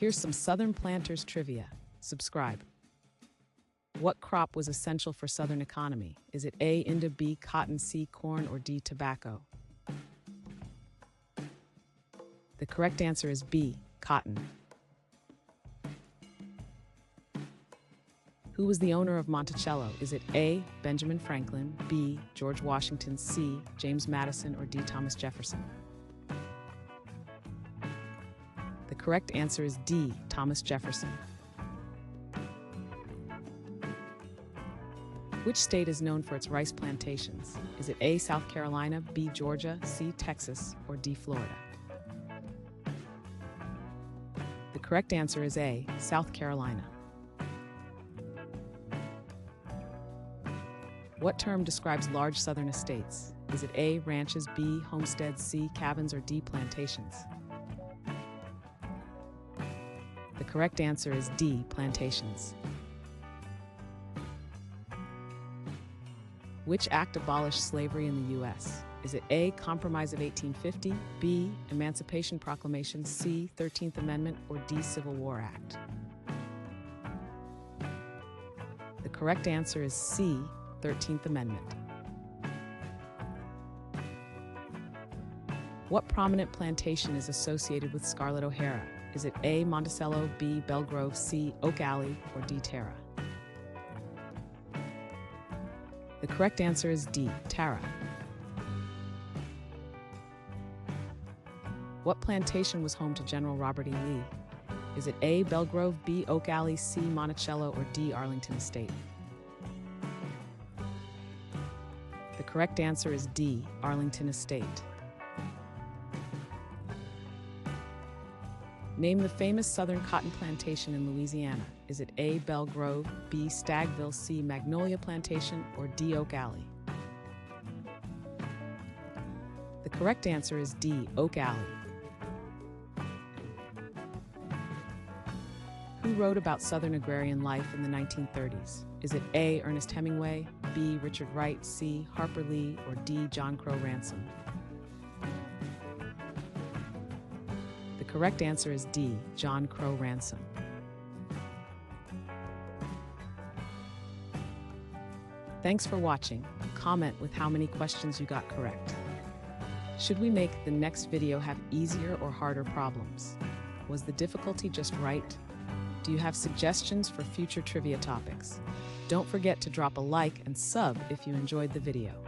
Here's some Southern planters trivia. Subscribe. What crop was essential for Southern economy? Is it A, indigo, B, cotton, C, corn, or D, tobacco? The correct answer is B, cotton. Who was the owner of Monticello? Is it A, Benjamin Franklin, B, George Washington, C, James Madison, or D, Thomas Jefferson? The correct answer is D, Thomas Jefferson. Which state is known for its rice plantations? Is it A, South Carolina, B, Georgia, C, Texas, or D, Florida? The correct answer is A, South Carolina. What term describes large southern estates? Is it A, ranches, B, homesteads, C, cabins, or D, plantations? The correct answer is D, plantations. Which act abolished slavery in the U.S.? Is it A, Compromise of 1850, B, Emancipation Proclamation, C, 13th Amendment, or D, Civil War Act? The correct answer is C, 13th Amendment. What prominent plantation is associated with Scarlett O'Hara? Is it A, Monticello, B, Belgrove, C, Oak Alley, or D, Tara? The correct answer is D, Tara. What plantation was home to General Robert E. Lee? Is it A, Belgrove, B, Oak Alley, C, Monticello, or D, Arlington Estate? The correct answer is D, Arlington Estate. Name the famous southern cotton plantation in Louisiana. Is it A, Belle Grove, B, Stagville, C, Magnolia Plantation, or D, Oak Alley? The correct answer is D, Oak Alley. Who wrote about Southern agrarian life in the 1930s? Is it A, Ernest Hemingway, B, Richard Wright, C, Harper Lee, or D, John Crow Ransom? The correct answer is D, John Crow Ransom. Thanks for watching. Comment with how many questions you got correct. Should we make the next video have easier or harder problems? Was the difficulty just right? Do you have suggestions for future trivia topics? Don't forget to drop a like and sub if you enjoyed the video.